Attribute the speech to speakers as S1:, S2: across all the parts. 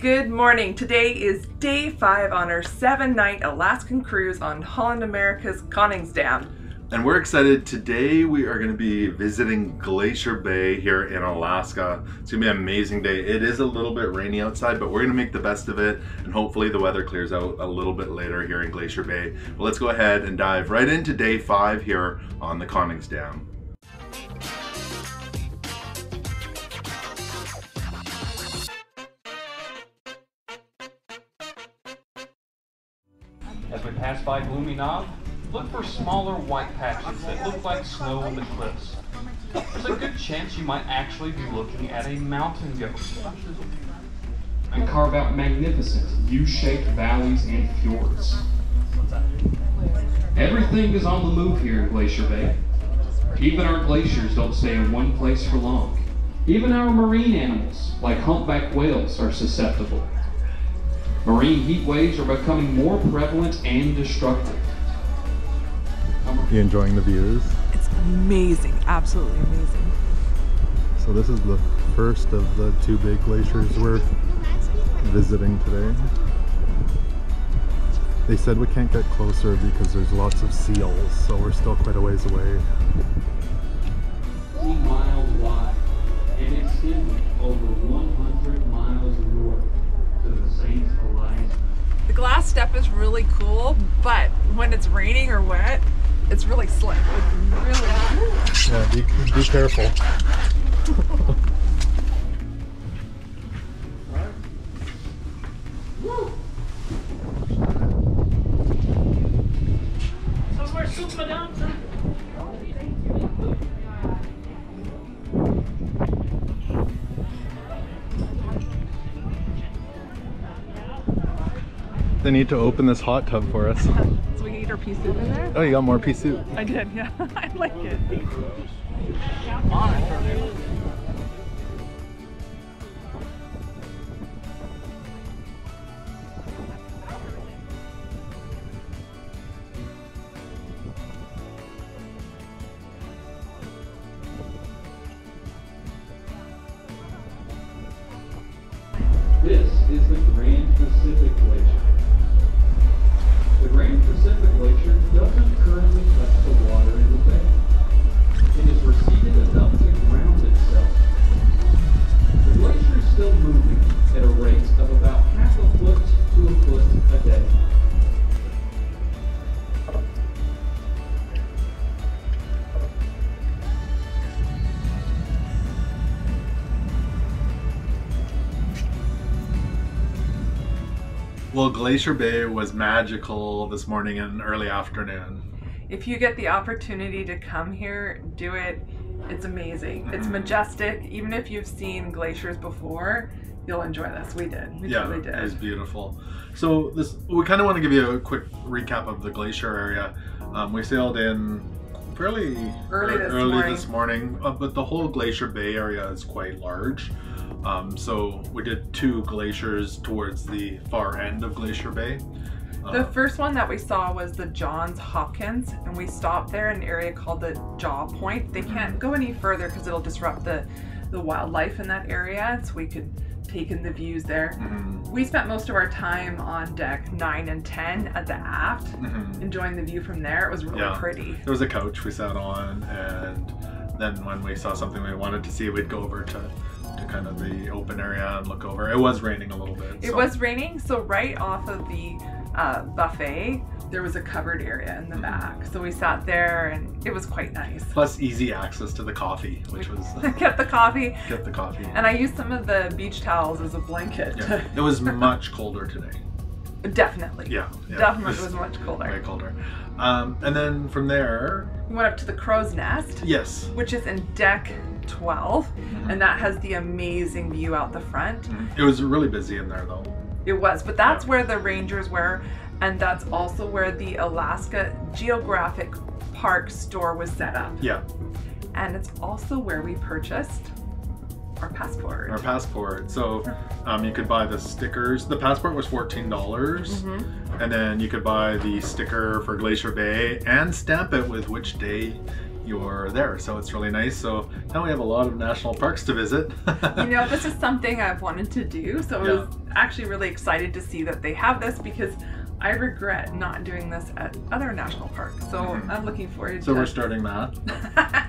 S1: Good morning. Today is day 5 on our 7-night Alaskan cruise on Holland America's Koningsdam.
S2: And we're excited. Today we are going to be visiting Glacier Bay here in Alaska. It's going to be an amazing day. It is a little bit rainy outside, but we're going to make the best of it, and hopefully the weather clears out a little bit later here in Glacier Bay. Well, let's go ahead and dive right into day 5 here on the Koningsdam.
S3: As we pass by Gloomy Knob, look for smaller white patches that look like snow on the cliffs. There's a good chance you might actually be looking at a mountain goat. And carve out magnificent U-shaped valleys and fjords. Everything is on the move here in Glacier Bay. Even our glaciers don't stay in one place for long. Even our marine animals, like humpback whales, are susceptible. Marine heat waves are becoming more prevalent and destructive.
S4: You enjoying the views?
S1: It's amazing, absolutely amazing.
S4: So this is the first of the 2 big glaciers we're visiting today. They said we can't get closer because there's lots of seals, so we're still quite a ways away.
S3: 3 miles wide and extending over 100 miles north to the St. Elias.
S1: The glass step is really cool, but when it's raining or wet, it's really slick. It's really
S4: Yeah, be careful. They need to open this hot tub for us.
S1: So we can eat our pea soup in there?
S4: Oh, you got more pea soup?
S1: I did, yeah. I like it.
S3: This is the Grand Pacific Glacier. The Grand Pacific Glacier doesn't currently touch the water in the bay. It is receded enough to ground itself. The glacier is still moving at a rate of about half a foot to a foot a day.
S2: Well, Glacier Bay was magical this morning and early afternoon.
S1: If you get the opportunity to come here, do it. It's amazing. It's majestic. Even if you've seen glaciers before, you'll enjoy this. We did. We totally did.
S2: It was beautiful. So we kind of want to give you a quick recap of the glacier area. We sailed in fairly early this morning, but the whole Glacier Bay area is quite large. So we did 2 glaciers towards the far end of Glacier Bay.
S1: The first one that we saw was the Johns Hopkins, and we stopped there in an area called the Jaw Point. They can't go any further because it'll disrupt the wildlife in that area, so we could take in the views there. We spent most of our time on deck 9 and 10 at the aft, enjoying the view from there. It was really pretty.
S2: There was a couch we sat on, and then when we saw something we wanted to see, we'd go over to kind of the open area and look over. It was raining a little bit.
S1: It was raining, so right off of the buffet, there was a covered area in the back. So we sat there and it was quite nice.
S2: Plus easy access to the coffee, which was...
S1: Get the coffee.
S2: Get the coffee.
S1: And I used some of the beach towels as a blanket.
S2: Yeah. It was much colder today.
S1: Definitely.
S2: Yeah.
S1: Definitely was much colder.
S2: Way colder. And then from there...
S1: We went up to the Crow's Nest.
S2: Yes.
S1: Which is in deck 12. And that has the amazing view out the front.
S2: It was really busy in there though.
S1: It was, but that's where the rangers were, and that's also where the Alaska Geographic Park store was set up.
S2: Yeah.
S1: And it's also where we purchased our passport.
S2: Our passport. So you could buy the stickers. The passport was $14. And then you could buy the sticker for Glacier Bay and stamp it with which day you're there. So it's really nice. So now we have a lot of national parks to visit.
S1: You know, this is something I've wanted to do, so I was actually really excited to see that they have this, because I regret not doing this at other national parks. So I'm looking forward to.
S2: So we're starting that.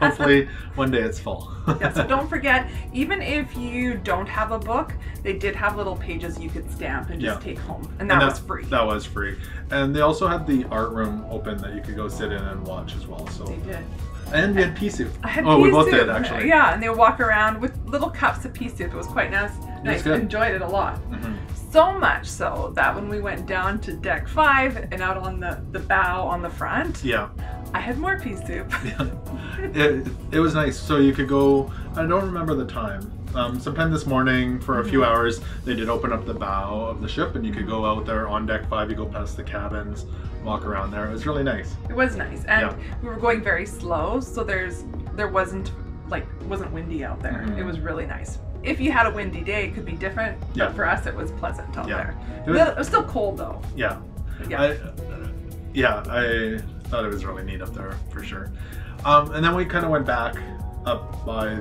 S2: Hopefully one day it's full.
S1: Yeah, so don't forget, even if you don't have a book, they did have little pages you could stamp and just take home. And that was free.
S2: That was free. And they also had the art room open that you could go sit in and watch as well. So
S1: they did.
S2: And we had pea soup.
S1: I had
S2: we
S1: pea
S2: both
S1: soup.
S2: did actually.
S1: Yeah, and they would walk around with little cups of pea soup. It was quite nice. I enjoyed it a lot. So much so that when we went down to deck 5 and out on the bow on the front, I had more pea soup.
S2: It was nice. So you could go, I don't remember the time. Sometime this morning for a few hours, they did open up the bow of the ship and you could go out there on deck 5, you go past the cabins, walk around there. It was really nice. It
S1: was nice. And we were going very slow, so there wasn't windy out there. It was really nice. If you had a windy day, it could be different. But for us, it was pleasant out there. It was still cold though.
S2: Yeah. I thought it was really neat up there for sure. And then we kind of went back up by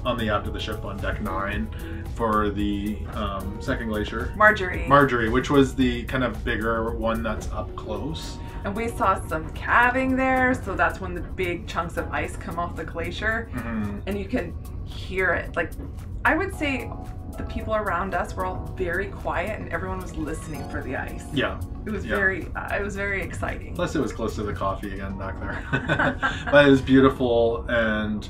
S2: on the aft of the ship on deck 9 for the second glacier. Margerie, which was the kind of bigger one that's up close.
S1: And we saw some calving there, so that's when the big chunks of ice come off the glacier, and you can hear it. Like, I would say the people around us were all very quiet and everyone was listening for the ice.
S2: Yeah.
S1: It was very exciting.
S2: Plus it was close to the coffee again back there. But it was beautiful, and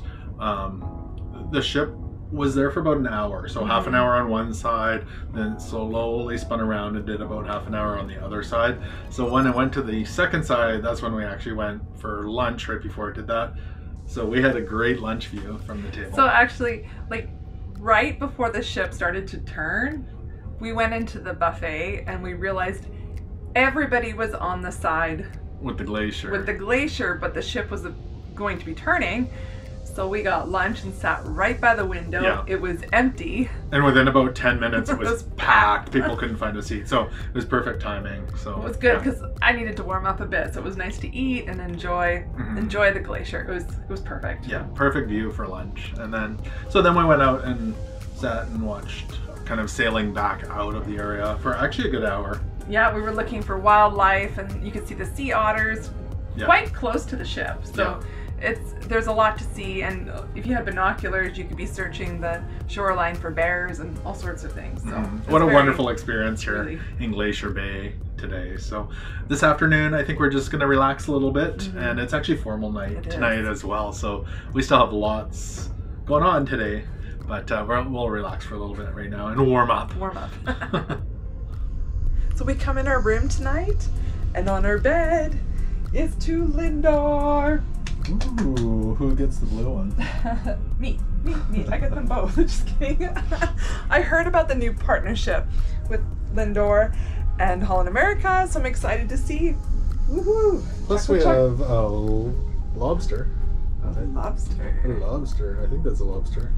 S2: the ship was there for about an hour. So half an hour on one side, then slowly spun around and did about half an hour on the other side. So when it went to the second side, that's when we actually went for lunch right before it did that. So we had a great lunch view from the table.
S1: So actually, like, right before the ship started to turn, we went into the buffet and we realized everybody was on the side
S2: with the glacier,
S1: but the ship was going to be turning. So we got lunch and sat right by the window.
S2: Yeah.
S1: It was empty.
S2: And within about 10 minutes it was packed. People couldn't find a seat. So it was perfect timing. So
S1: it was good because I needed to warm up a bit. So it was nice to eat and enjoy the glacier. It was perfect.
S2: Yeah, perfect view for lunch. And then we went out and sat and watched, kind of sailing back out of the area for actually a good hour.
S1: Yeah, we were looking for wildlife, and you could see the sea otters quite close to the ship. So there's a lot to see, and if you had binoculars, you could be searching the shoreline for bears and all sorts of things. So
S2: what a wonderful experience here in Glacier Bay today. So this afternoon, I think we're just going to relax a little bit, and it's actually formal night tonight as well. So we still have lots going on today, but we'll relax for a little bit right now and warm up. So we come in our room tonight, and on our bed is 2 Lindor. Ooh, who gets the blue one?
S1: Me. I get them both. Just kidding. I heard about the new partnership with Lindor and Holland America, so I'm excited to see. Woohoo!
S4: Plus we have a lobster.
S1: A lobster.
S4: I think that's a lobster.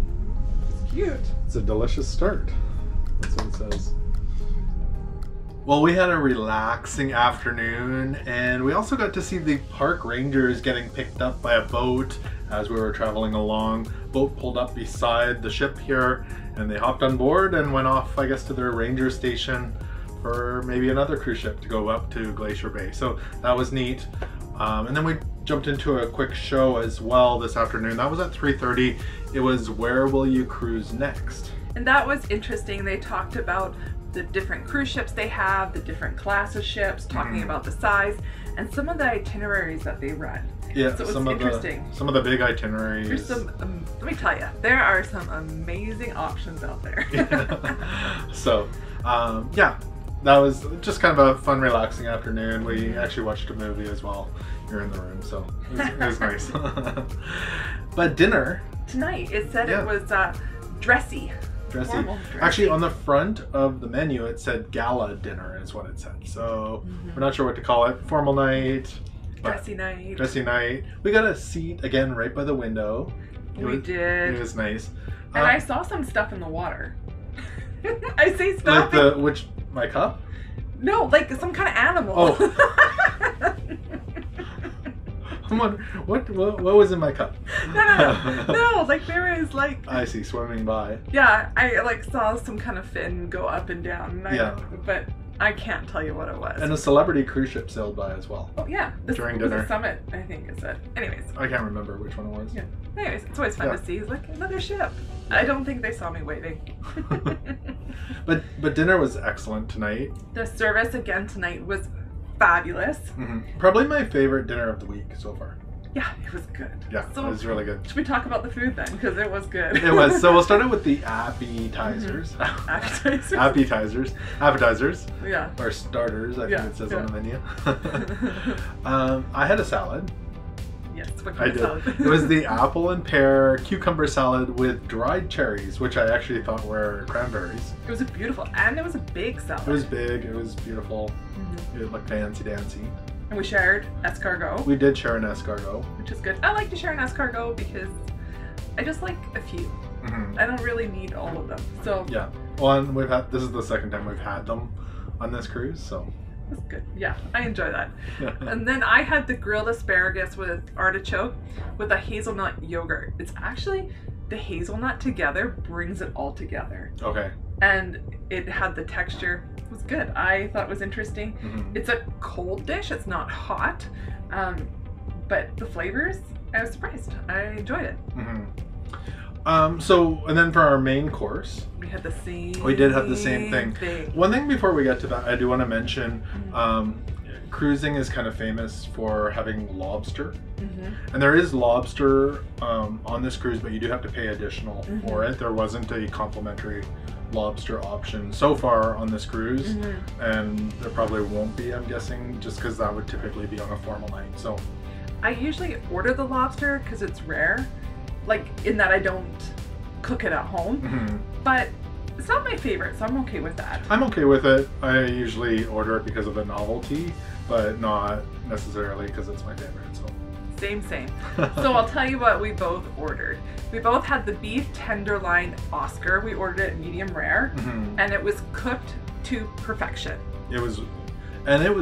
S1: It's cute.
S4: It's a delicious start. That's what it says.
S2: Well, we had a relaxing afternoon, and we also got to see the park rangers getting picked up by a boat as we were traveling along. Boat pulled up beside the ship here, and they hopped on board and went off, I guess, to their ranger station for maybe another cruise ship to go up to Glacier Bay. So that was neat. And then we jumped into a quick show as well this afternoon. That was at 3:30. It was Where Will You Cruise Next?
S1: And that was interesting. They talked about the different cruise ships they have, the different class of ships, talking about the size, and some of the itineraries that they run.
S2: Yeah,
S1: so it was interesting.
S2: Some of the big itineraries.
S1: There's some, let me tell you, there are some amazing options out there.
S2: So, yeah, that was just kind of a fun, relaxing afternoon. We actually watched a movie as well here in the room, so it was nice. But dinner
S1: tonight, it said it was dressy.
S2: Actually, on the front of the menu, it said Gala Dinner is what it said. So we're not sure what to call it. Formal night.
S1: Dressy night.
S2: Dressy night. We got a seat again right by the window.
S1: We did.
S2: It was nice.
S1: And I saw some stuff in the water. I say stuff.
S2: Like my cup?
S1: No, like some kind of animal.
S2: Oh.
S4: I'm wondering, what was in my cup?
S1: No, like there was like...
S4: I see, swimming by.
S1: Yeah, I like saw some kind of fin go up and down. And but I can't tell you what it was.
S4: And a celebrity cruise ship sailed by as well.
S1: Oh yeah, this
S4: during
S1: was
S4: dinner.
S1: a summit, I think it said. Anyways.
S4: I can't remember which one it was.
S1: Yeah. Anyways, it's always fun to see. It's like another ship. I don't think they saw me waving.
S4: But dinner was excellent tonight.
S1: The service again tonight was fabulous.
S4: Probably my favorite dinner of the week so far.
S1: Yeah, it was good.
S4: Yeah,
S1: so,
S4: it was really good.
S1: Should we talk about the food then? Because it was good.
S4: It was. So we'll start it with the appetizers.
S1: Appetizers.
S4: Appetizers.
S1: Yeah.
S4: Or starters, I think it says on the menu. I had a salad.
S1: Yes, what kind of salad?
S4: It was the apple and pear cucumber salad with dried cherries, which I actually thought were cranberries.
S1: It was beautiful, and it was a big salad.
S4: It was big, it was beautiful. It looked fancy-dancy.
S1: And we shared escargot.
S4: We did share an escargot.
S1: Which is good. I like to share an escargot because I just like a few. I don't really need all of them. So
S4: yeah. Well, and this is the second time we've had them on this cruise, so.
S1: That's good. Yeah, I enjoy that. And then I had the grilled asparagus with artichoke with a hazelnut yogurt. It's actually, the hazelnut together brings it all together.
S4: Okay.
S1: And it had the texture. It was good. I thought it was interesting. It's a cold dish. It's not hot. But the flavors, I was surprised. I enjoyed it.
S4: And then for our main course,
S1: we had the same.
S4: We did have the same thing. One thing before we get to that, I do want to mention, cruising is kind of famous for having lobster, and there is lobster on this cruise, but you do have to pay additional for it. There wasn't a complimentary lobster option so far on this cruise, and there probably won't be, I'm guessing, just because that would typically be on a formal night. So
S1: I usually order the lobster because it's rare. Like, in that I don't cook it at home, but it's not my favorite, so I'm okay with that.
S4: I'm okay with it. I usually order it because of the novelty, but not necessarily because it's my favorite. So
S1: same. So I'll tell you what we both ordered. We both had the beef tenderloin Oscar. We ordered it medium rare, and it was cooked to perfection.
S4: It was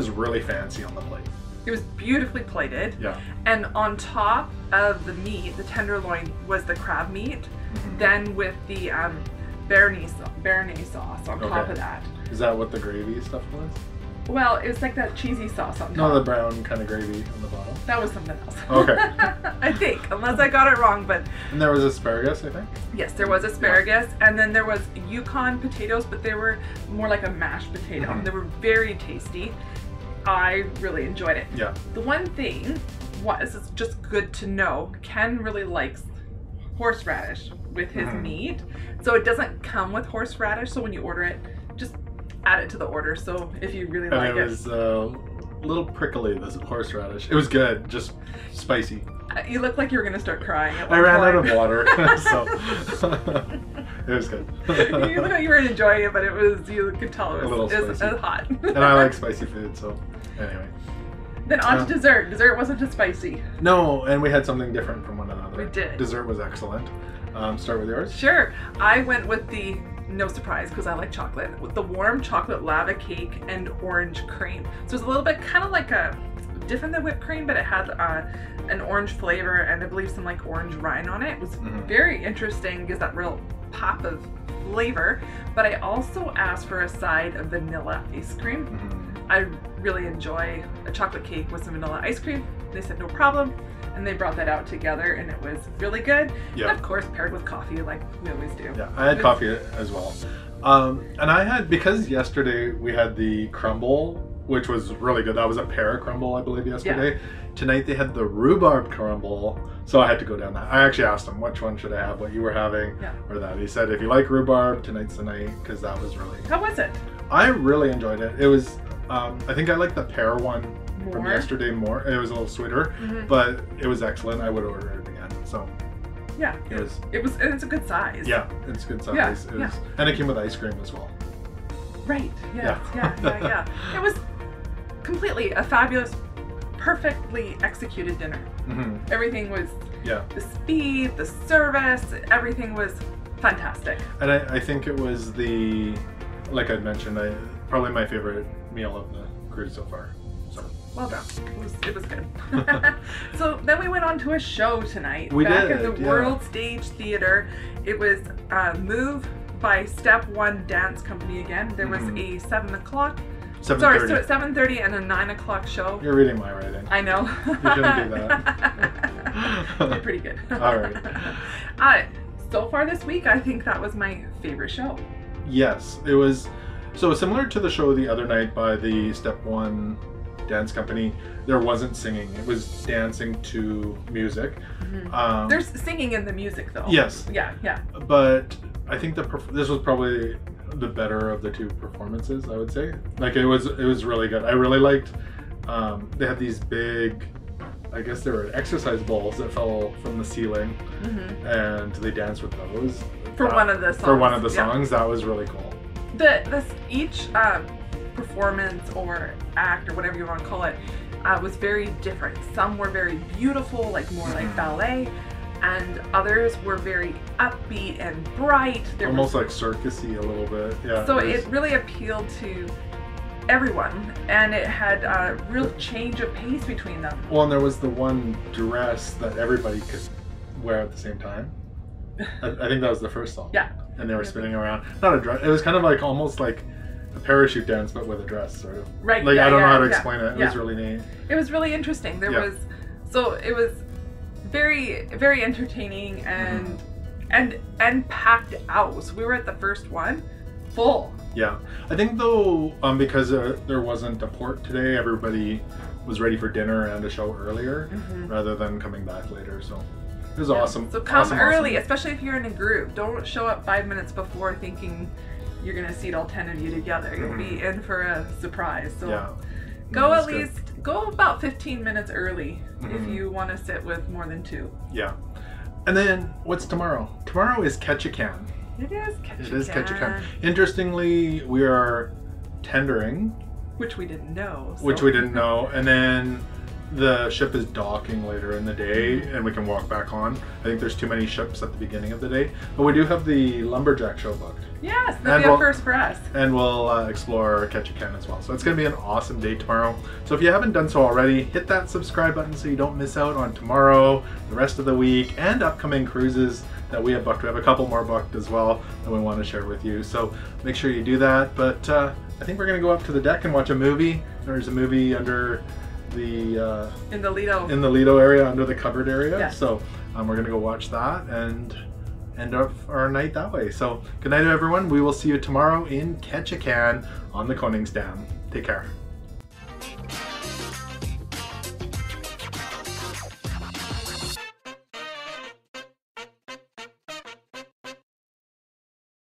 S4: really fancy on the plate.
S1: It was beautifully plated.
S4: Yeah.
S1: And on top of the meat, the tenderloin was the crab meat, then with the béarnaise sauce on top of that.
S4: Is that what the gravy stuff was?
S1: Well, it was like that cheesy sauce on top.
S4: No, the brown kind of gravy on the bottom.
S1: That was something else.
S4: Okay.
S1: I think, unless I got it wrong, but...
S4: And there was asparagus, I think?
S1: Yes, there was asparagus, and then there was Yukon potatoes, but they were more like a mashed potato. They were very tasty. I really enjoyed it.
S4: Yeah.
S1: The one thing was, it's just good to know, Ken really likes horseradish with his meat. So it doesn't come with horseradish, so when you order it, just add it to the order. So if you really like it.
S4: It was a little prickly, this horseradish. It was good, just spicy.
S1: You look like you were going to start crying at
S4: I
S1: one
S4: ran
S1: point.
S4: out of water, so it was good.
S1: You look like you were enjoying it, but you could tell it was hot.
S4: And I like spicy food, so anyway.
S1: Then on to dessert. Dessert wasn't too spicy.
S4: No, and we had something different from one another.
S1: We did.
S4: Dessert was excellent. Start with yours?
S1: Sure. I went with the, no surprise because I like chocolate, with the warm chocolate lava cake and orange cream. So it's a little bit kind of like a, different than whipped cream, but it had an orange flavor and I believe some like orange rind on it. It was very interesting, gives that real pop of flavor. But I also asked for a side of vanilla ice cream. I really enjoy a chocolate cake with some vanilla ice cream. They said no problem, and they brought that out together, and it was really good.
S4: Yeah.
S1: And of course, paired with coffee, like we always do.
S4: Yeah, I had coffee as well. And I had, because yesterday we had the crumble, which was really good. That was a pear crumble, I believe, yesterday. Yeah. Tonight they had the rhubarb crumble, so I had to go down that. I actually asked him, which one should I have, what you were having, or that. He said, if you like rhubarb, tonight's the night, because that was really good.
S1: How was it?
S4: I really enjoyed it. It was, I think I liked the pear one from yesterday more. It was a little sweeter, but it was excellent. I would order it again. So
S1: yeah, it was, and it's a good size.
S4: Yeah, it's a good size. Yeah, and it came with ice cream as well.
S1: Right. Yeah. It was completely a fabulous, perfectly executed dinner. Everything was, the speed, the service, everything was fantastic.
S4: And I think it was like I'd mentioned, probably my favorite meal of the cruise so far. So
S1: well done. It was good. So then we went on to a show tonight.
S4: We
S1: back
S4: did,
S1: at the
S4: yeah.
S1: World Stage Theater. It was Move by Step One Dance Company again. There was a 7 o'clock.
S4: 7:30.
S1: Sorry, so at 7:30 and a 9 o'clock show.
S4: You're reading my writing.
S1: I know.
S4: You shouldn't do that.
S1: You're pretty good.
S4: All right.
S1: So far this week, I think that was my favorite show.
S4: Yes, it was. So similar to the show the other night by the Step One Dance Company, there wasn't singing. It was dancing to music.
S1: Mm-hmm. There's singing in the music though.
S4: Yes.
S1: Yeah.
S4: But I think this was probably the better of the two performances, I would say. Like it was really good. I really liked, they had these big, I guess they were exercise balls that fell from the ceiling, and they danced with those.
S1: For one of the songs.
S4: For one of the songs, that was really cool.
S1: Each performance or act or whatever you want to call it was very different. Some were very beautiful, like more like ballet, and others were very upbeat and bright.
S4: Almost like circusy a little bit. Yeah.
S1: So it really appealed to everyone, and it had a real change of pace between them.
S4: Well, and there was the one dress that everybody could wear at the same time. I think that was the first song.
S1: Yeah.
S4: And they were spinning around. Not a dress. It was kind of like almost like a parachute dance, but with a dress, sort of.
S1: Right.
S4: Like I don't know how to explain it. It was really neat.
S1: It was really interesting. It was very, very entertaining and packed out. So we were at the first one, full.
S4: Yeah, I think though because there wasn't a port today, everybody was ready for dinner and a show earlier rather than coming back later. So it was awesome.
S1: So come early, especially if you're in a group. Don't show up 5 minutes before thinking you're gonna seat all 10 of you together. You'll be in for a surprise. So go about 15 minutes early if you want to sit with more than 2.
S4: Yeah. And then what's tomorrow? Tomorrow is Ketchikan.
S1: It is Ketchikan.
S4: It is Ketchikan. Interestingly, we are tendering.
S1: Which we didn't know.
S4: Which we didn't know. And then the ship is docking later in the day and we can walk back on. I think there's too many ships at the beginning of the day. But we do have the Lumberjack show booked.
S1: Yes, that'll be a first for us.
S4: And we'll explore Ketchikan as well. So it's going to be an awesome day tomorrow. So if you haven't done so already, hit that subscribe button so you don't miss out on tomorrow, the rest of the week, and upcoming cruises that we have booked. We have a couple more booked as well that we want to share with you. So make sure you do that. But I think we're going to go up to the deck and watch a movie. There's a movie under the
S1: in the
S4: Lido area, under the cupboard area.
S1: Yes.
S4: So we're gonna go watch that and end our night that way. So good night everyone. We will see you tomorrow in Ketchikan on the Koningsdam. Take care.